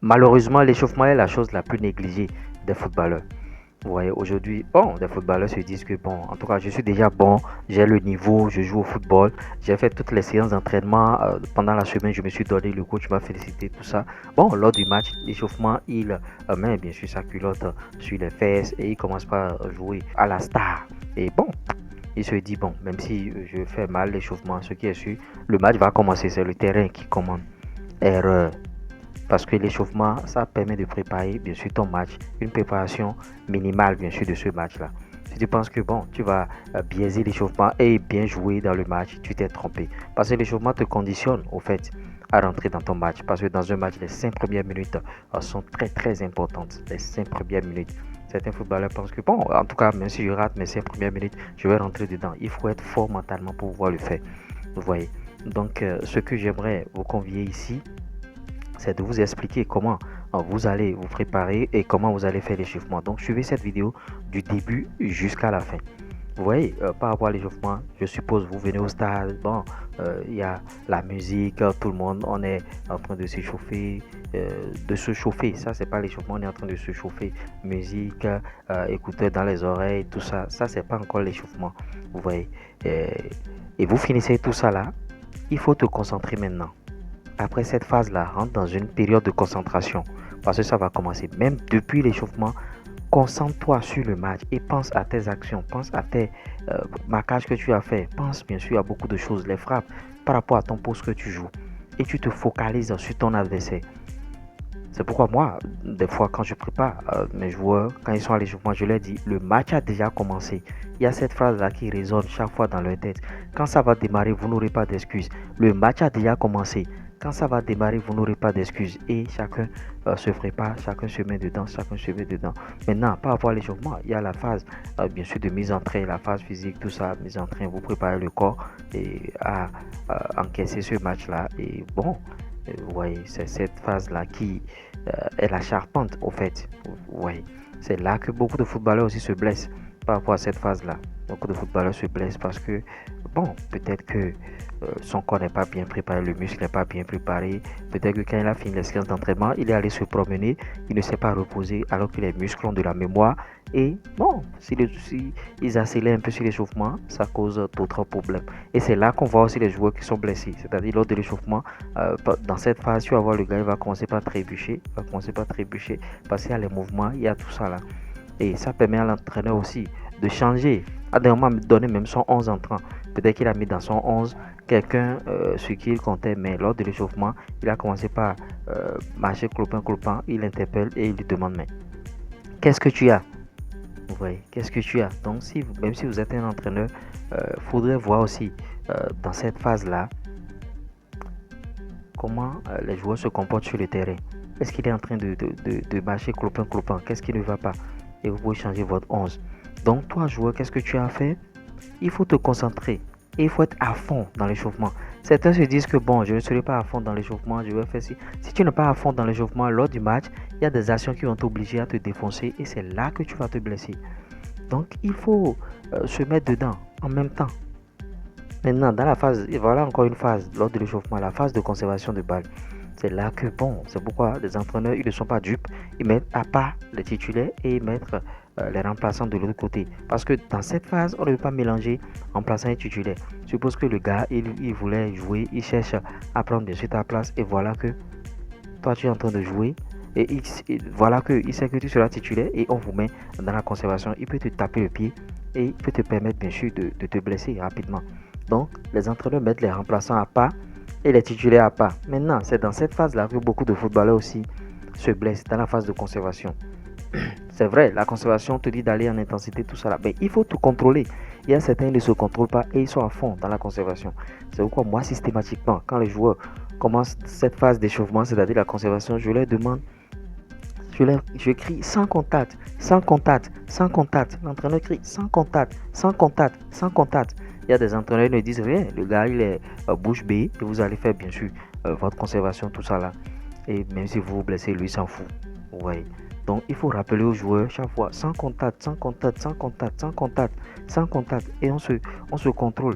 Malheureusement, l'échauffement est la chose la plus négligée des footballeurs. Vous voyez, aujourd'hui, bon, les footballeurs se disent que, bon, en tout cas, je suis déjà bon, j'ai le niveau, je joue au football, j'ai fait toutes les séances d'entraînement pendant la semaine, je me suis donné, le coach m'a félicité, tout ça. Bon, lors du match, l'échauffement, il met bien sûr sa culotte sur les fesses et il commence par jouer à la star. Et bon, il se dit, bon, même si je fais mal l'échauffement, ce qui est sûr, le match va commencer, c'est le terrain qui commande. Erreur. Parce que l'échauffement, ça permet de préparer bien sûr ton match, une préparation minimale bien sûr de ce match-là. Si tu penses que bon, tu vas biaiser l'échauffement et bien jouer dans le match, tu t'es trompé. Parce que l'échauffement te conditionne au fait à rentrer dans ton match. Parce que dans un match, les 5 premières minutes sont très très importantes. Les 5 premières minutes. Certains footballeurs pensent que bon, en tout cas, même si je rate mes 5 premières minutes, je vais rentrer dedans. Il faut être fort mentalement pour pouvoir le faire. Vous voyez. Donc, ce que j'aimerais vous convier ici, c'est de vous expliquer comment vous allez vous préparer et comment vous allez faire l'échauffement. Donc, suivez cette vidéo du début jusqu'à la fin. Vous voyez, par rapport à l'échauffement, je suppose vous venez au stade, bon, il y a la musique, tout le monde, on est en train de s'échauffer, de se chauffer. Ça, c'est pas l'échauffement, on est en train de se chauffer. Musique, écouteurs dans les oreilles, tout ça, ça, c'est pas encore l'échauffement. Vous voyez, et vous finissez tout ça là, il faut te concentrer maintenant. Après cette phase-là, rentre dans une période de concentration parce que ça va commencer. Même depuis l'échauffement, concentre-toi sur le match et pense à tes actions, pense à tes marquages que tu as fait, pense bien sûr à beaucoup de choses, les frappes par rapport à ton poste que tu joues et tu te focalises sur ton adversaire. C'est pourquoi moi, des fois, quand je prépare mes joueurs, quand ils sont à l'échauffement, je leur dis, le match a déjà commencé. Il y a cette phrase-là qui résonne chaque fois dans leur tête. Quand ça va démarrer, vous n'aurez pas d'excuses. Le match a déjà commencé. Quand ça va démarrer, vous n'aurez pas d'excuses. Et chacun se prépare, chacun se met dedans, chacun se met dedans. Maintenant, par rapport à l'échauffement, il y a la phase, bien sûr, de mise en train, la phase physique, tout ça, mise en train. Vous préparez le corps et à encaisser ce match-là. Et bon, vous voyez, c'est cette phase-là qui est la charpente, au fait. Vous voyez, c'est là que beaucoup de footballeurs aussi se blessent par rapport à cette phase-là. Beaucoup de footballeurs se blessent parce que, bon, peut-être que son corps n'est pas bien préparé, le muscle n'est pas bien préparé. Peut-être que quand il a fini les séances d'entraînement, il est allé se promener, il ne s'est pas reposé alors que les muscles ont de la mémoire. Et bon, si ils accélèrent un peu sur l'échauffement, ça cause d'autres problèmes. Et c'est là qu'on voit aussi les joueurs qui sont blessés. C'est-à-dire lors de l'échauffement, dans cette phase, tu vas voir le gars, il va commencer par trébucher, parce qu'il y a les mouvements, il y a tout ça là. Et ça permet à l'entraîneur aussi de changer, à des moments donner même son 11 entrant. Peut-être qu'il a mis dans son 11 quelqu'un ce qu'il comptait, mais lors de l'échauffement, il a commencé par marcher clopin, il interpelle et il lui demande, mais qu'est-ce que tu as? Vous voyez, qu'est-ce que tu as? Donc, même si vous êtes un entraîneur, il faudrait voir aussi dans cette phase-là comment les joueurs se comportent sur le terrain. Est-ce qu'il est en train de marcher clopin? Qu'est-ce qui ne va pas? Et vous pouvez changer votre 11. Donc, toi, joueur, qu'est-ce que tu as à faire? Il faut te concentrer et il faut être à fond dans l'échauffement. Certains se disent que bon, je ne serai pas à fond dans l'échauffement, je vais faire ci. Si tu n'es pas à fond dans l'échauffement lors du match, il y a des actions qui vont t'obliger à te défoncer et c'est là que tu vas te blesser. Donc, il faut se mettre dedans en même temps. Maintenant, dans la phase, et voilà encore une phase lors de l'échauffement, la phase de conservation de balle. C'est là que bon, c'est pourquoi les entraîneurs, ils ne sont pas dupes. Ils mettent à part les titulaires et ils mettent les remplaçants de l'autre côté. Parce que dans cette phase, on ne peut pas mélanger remplaçant et titulaire. Suppose que le gars, il voulait jouer, il cherche à prendre de suite ta place et voilà que toi, tu es en train de jouer. Voilà qu'il sait que tu seras titulaire et on vous met dans la conservation. Il peut te taper le pied et il peut te permettre bien sûr de te blesser rapidement. Donc, les entraîneurs mettent les remplaçants à part et les titulaires à part. Maintenant, c'est dans cette phase-là que beaucoup de footballeurs aussi se blessent, dans la phase de conservation. C'est vrai, la conservation te dit d'aller en intensité, tout ça là. Mais il faut tout contrôler. Il y a certains qui ne se contrôlent pas et ils sont à fond dans la conservation. C'est pourquoi moi, systématiquement, quand les joueurs commencent cette phase d'échauffement, c'est-à-dire la conservation, je leur demande, je crie sans contact, sans contact, sans contact. L'entraîneur crie sans contact, sans contact, sans contact. Il y a des entraîneurs qui ne disent rien. Le gars, il est bouche bée et vous allez faire bien sûr votre conservation, tout ça là. Et même si vous vous blessez, lui s'en fout. Vous voyez. Donc, il faut rappeler aux joueurs chaque fois sans contact, sans contact, sans contact, sans contact, sans contact. Et on se contrôle.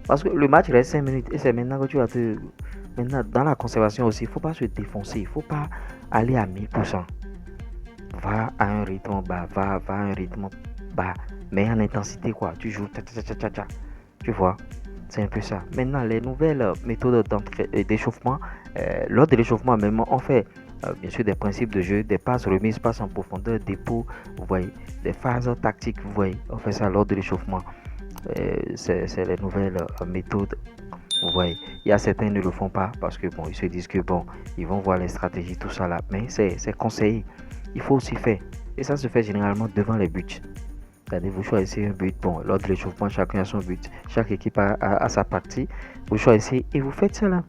Parce que le match reste 5 minutes et c'est maintenant que tu vas te. Maintenant, dans la conservation aussi, il ne faut pas se défoncer. Il ne faut pas aller à 1000%. Va à un rythme bas, va à un rythme bas, mais en intensité quoi. Tu joues, tu vois. C'est un peu ça. Maintenant, les nouvelles méthodes d'échauffement, lors de l'échauffement même, on fait bien sûr des principes de jeu, des passes remises, passes en profondeur, dépôt, vous voyez, des phases tactiques, vous voyez, on fait ça lors de l'échauffement. C'est les nouvelles méthodes, vous voyez. Il y a certains qui ne le font pas parce que bon, ils se disent que bon, ils vont voir les stratégies, tout ça là, mais c'est conseillé. Il faut aussi faire. Et ça se fait généralement devant les buts. C'est-à-dire, vous choisissez un but. Bon, lors de l'échauffement, chacun a son but. Chaque équipe a sa partie. Vous choisissez et vous faites cela.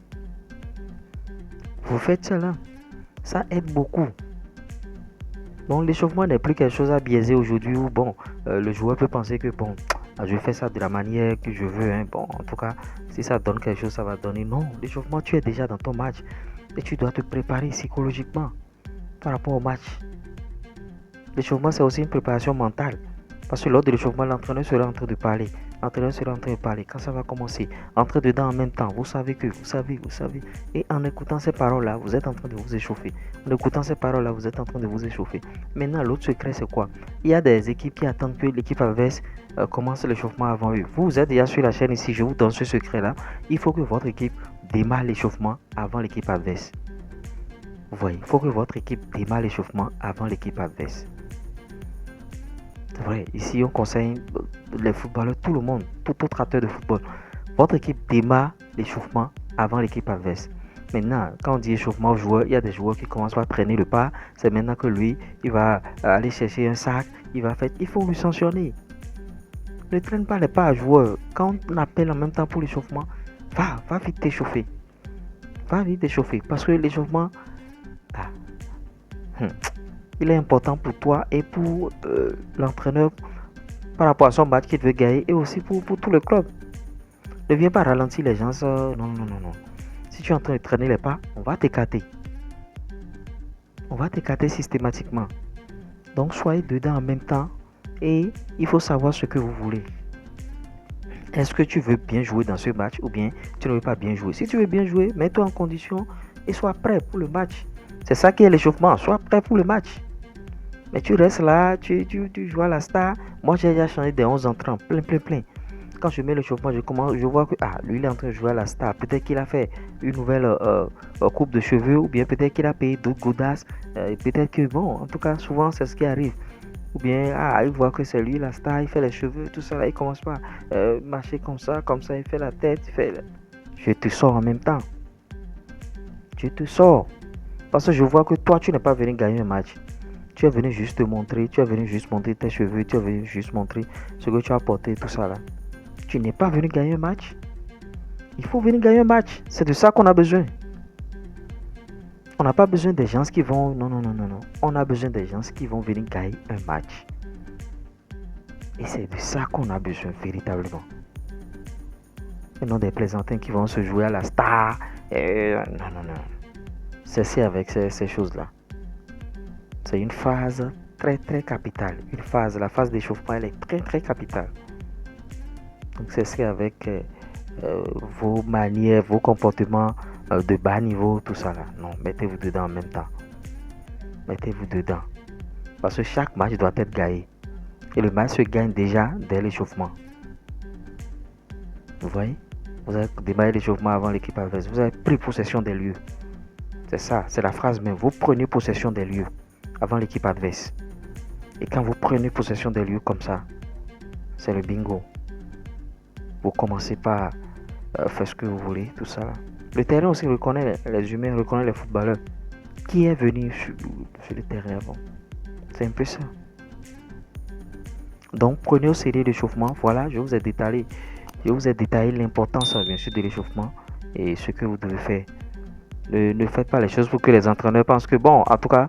Vous faites cela. Ça aide beaucoup. Donc, l'échauffement n'est plus quelque chose à biaiser aujourd'hui où, bon, le joueur peut penser que, bon, je fais ça de la manière que je veux. Hein. Bon, en tout cas, si ça donne quelque chose, ça va donner. Non, l'échauffement, tu es déjà dans ton match. Et tu dois te préparer psychologiquement par rapport au match. L'échauffement, c'est aussi une préparation mentale. Parce que lors de l'échauffement, l'entraîneur sera en train de parler. L'entraîneur sera en train de parler. Quand ça va commencer, entrez dedans en même temps. Vous savez que, vous savez. Et en écoutant ces paroles-là, vous êtes en train de vous échauffer. En écoutant ces paroles-là, vous êtes en train de vous échauffer. Maintenant, l'autre secret, c'est quoi? Il y a des équipes qui attendent que l'équipe adverse commence l'échauffement avant eux. Vous êtes déjà sur la chaîne ici, je vous donne ce secret-là. Il faut que votre équipe démarre l'échauffement avant l'équipe adverse. Vous voyez, il faut que votre équipe démarre l'échauffement avant l'équipe adverse. C'est vrai, ici on conseille les footballeurs, tout le monde, tout autre acteur de football. Votre équipe démarre l'échauffement avant l'équipe adverse. Maintenant, quand on dit échauffement aux joueurs, il y a des joueurs qui commencent par traîner le pas. C'est maintenant que lui, il va aller chercher un sac, il va faire. Il faut lui sanctionner. Ne traîne pas les pas à joueurs. Quand on appelle en même temps pour l'échauffement, va vite t'échauffer. Va vite t'échauffer. Parce que l'échauffement, ah, il est important pour toi et pour l'entraîneur par rapport à son match qu'il veut gagner et aussi pour tout le club. Ne viens pas ralentir les gens. Non. Si tu es en train de traîner les pas, on va t'écarter. On va t'écarter systématiquement. Donc soyez dedans en même temps et il faut savoir ce que vous voulez. Est-ce que tu veux bien jouer dans ce match ou bien tu ne veux pas bien jouer? Si tu veux bien jouer, mets-toi en condition et sois prêt pour le match. C'est ça qui est l'échauffement. Sois prêt pour le match. Mais tu restes là, tu joues à la star. Moi, j'ai déjà changé des 11 entrants, plein. Quand je mets le chauffement, je vois que lui, il est en train de jouer à la star. Peut-être qu'il a fait une nouvelle coupe de cheveux ou bien peut-être qu'il a payé d'autres godasses. Peut-être que, bon, en tout cas, souvent, c'est ce qui arrive. Ou bien, il voit que c'est lui la star, il fait les cheveux, tout ça, là, il commence pas à marcher comme ça, il fait la tête, Je te sors en même temps. Je te sors. Parce que je vois que toi, tu n'es pas venu gagner un match. Tu es venu juste te montrer, tu es venu juste montrer tes cheveux, tu es venu juste montrer ce que tu as porté, tout ça là. Tu n'es pas venu gagner un match. Il faut venir gagner un match. C'est de ça qu'on a besoin. On n'a pas besoin des gens qui vont... Non. On a besoin des gens qui vont venir gagner un match. Et c'est de ça qu'on a besoin véritablement. Et non des plaisantins qui vont se jouer à la star. Non. Cessez avec ces choses-là. C'est une phase très capitale. La phase d'échauffement, elle est très capitale. Donc cessez avec vos manières, vos comportements de bas niveau, tout ça là. Non, mettez-vous dedans en même temps. Mettez-vous dedans. Parce que chaque match doit être gagné. Et le match se gagne déjà dès l'échauffement. Vous voyez? Vous avez démarré l'échauffement avant l'équipe adverse. Vous avez pris possession des lieux. C'est ça, c'est la phrase même. Vous prenez possession des lieux avant l'équipe adverse. Et quand vous prenez possession des lieux comme ça, c'est le bingo. Vous commencez par faire ce que vous voulez, tout ça là. Le terrain aussi reconnaît les humains, reconnaît les footballeurs. Qui est venu sur le terrain avant? C'est un peu ça. Donc prenez au sérieux l'échauffement. Voilà, je vous ai détaillé l'importance bien sûr de l'échauffement et ce que vous devez faire. Ne faites pas les choses pour que les entraîneurs pensent que bon, en tout cas,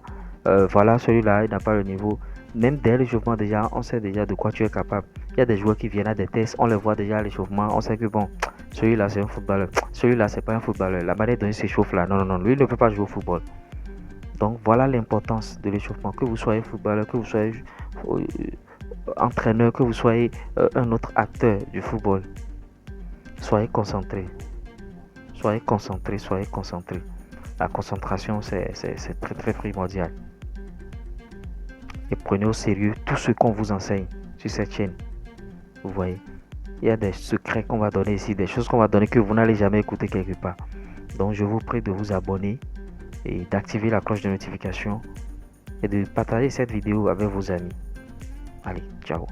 voilà, celui-là, il n'a pas le niveau. Même dès l'échauffement déjà, on sait déjà de quoi tu es capable. Il y a des joueurs qui viennent à des tests, on les voit déjà à l'échauffement, on sait que bon, celui-là c'est un footballeur, celui-là c'est pas un footballeur. La manière dont il s'échauffe là, non, lui il ne peut pas jouer au football. Donc voilà l'importance de l'échauffement. Que vous soyez footballeur, que vous soyez entraîneur, que vous soyez un autre acteur du football. Soyez concentré. La concentration, c'est très très primordial. Et prenez au sérieux tout ce qu'on vous enseigne sur cette chaîne. Vous voyez, il y a des secrets qu'on va donner ici, des choses qu'on va donner que vous n'allez jamais écouter quelque part. Donc je vous prie de vous abonner et d'activer la cloche de notification et de partager cette vidéo avec vos amis. Allez, ciao.